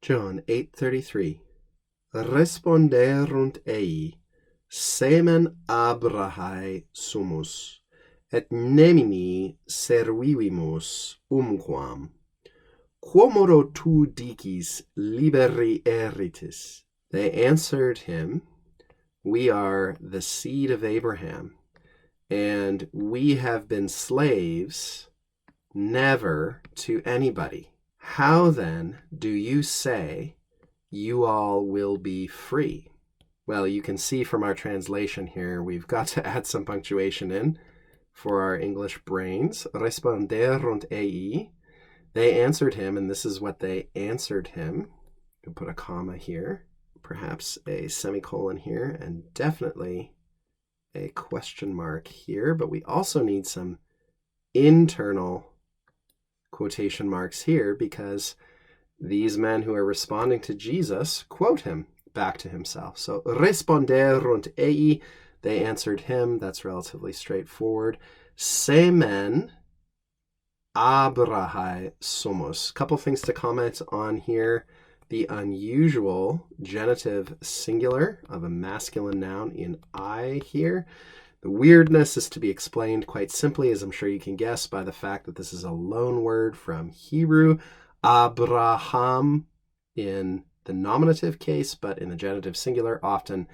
John 8:33. Responderunt ei, semen Abrahae sumus, et nemini servivimus umquam. Quomodo tu dicis liberi eritis? They answered him, we are the seed of Abraham, and we have been slaves never to anybody. How then do you say you all will be free? Well, you can see from our translation here, we've got to add some punctuation in for our English brains. Responderunt ei. They answered him, and this is what they answered him. We'll put a comma here, perhaps a semicolon here, and definitely a question mark here. But we also need some internal quotation marks here because these men who are responding to Jesus quote him back to himself. So responderunt ei, they answered him. That's relatively straightforward. Semen Abrahae sumus. Couple things to comment on here. The unusual genitive singular of a masculine noun in I here. The weirdness is to be explained quite simply, as I'm sure you can guess, by the fact that this is a loan word from Hebrew. Abraham in the nominative case, but in the genitive singular, often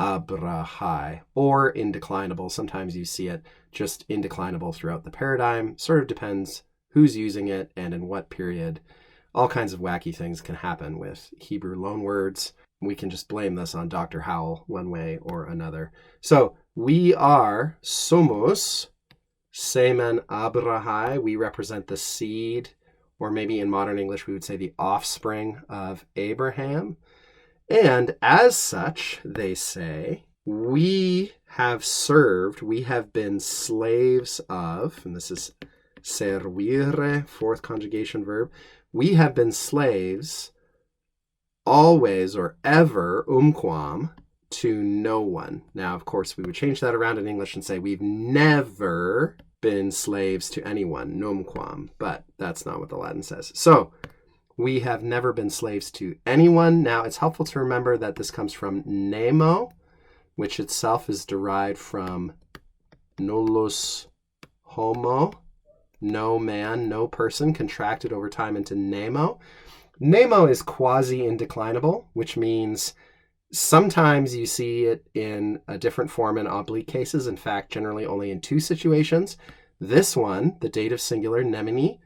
Abrahai, or indeclinable. Sometimes you see it just indeclinable throughout the paradigm. Sort of depends who's using it and in what period. All kinds of wacky things can happen with Hebrew loanwords. We can just blame this on Dr. Howell one way or another. So we are somos semen Abrahai. We represent the seed, or maybe in modern English we would say the offspring of Abraham. And as such, they say, we have served, we have been slaves of, and this is servire, fourth conjugation verb. We have been slaves always or ever, umquam, to no one. Now, of course, we would change that around in English and say we've never been slaves to anyone, numquam, but that's not what the Latin says. So we have never been slaves to anyone. Now, it's helpful to remember that this comes from nemo, which itself is derived from nullus homo, no man, no person, contracted over time into nemo. Nemo is quasi-indeclinable, which means sometimes you see it in a different form in oblique cases. In fact, generally only in two situations. This one, the dative singular, nemini,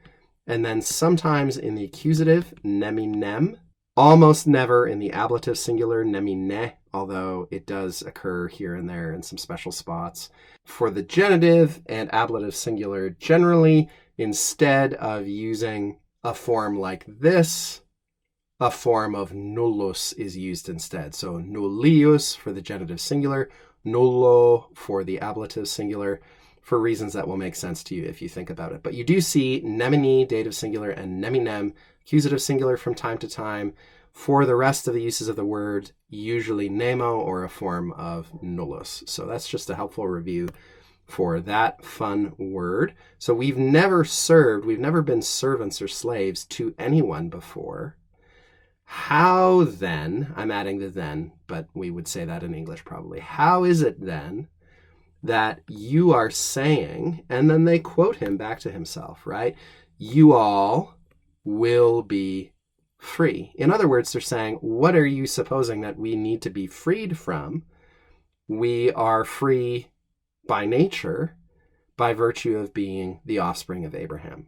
and then sometimes in the accusative, neminem. Almost never in the ablative singular, nemine, although it does occur here and there in some special spots. For the genitive and ablative singular, generally, instead of using a form like this, a form of nullus is used instead. So nullius for the genitive singular, nullo for the ablative singular, for reasons that will make sense to you if you think about it. But you do see nemini, dative singular, and neminem, accusative singular from time to time. For the rest of the uses of the word, usually nemo or a form of nullus. So that's just a helpful review for that fun word. So we've never served, we've never been servants or slaves to anyone before. How then, I'm adding the then, but we would say that in English probably. How is it then that you are saying, and then they quote him back to himself, right? You all will be free. In other words, they're saying, what are you supposing that we need to be freed from? We are free by nature, by virtue of being the offspring of Abraham.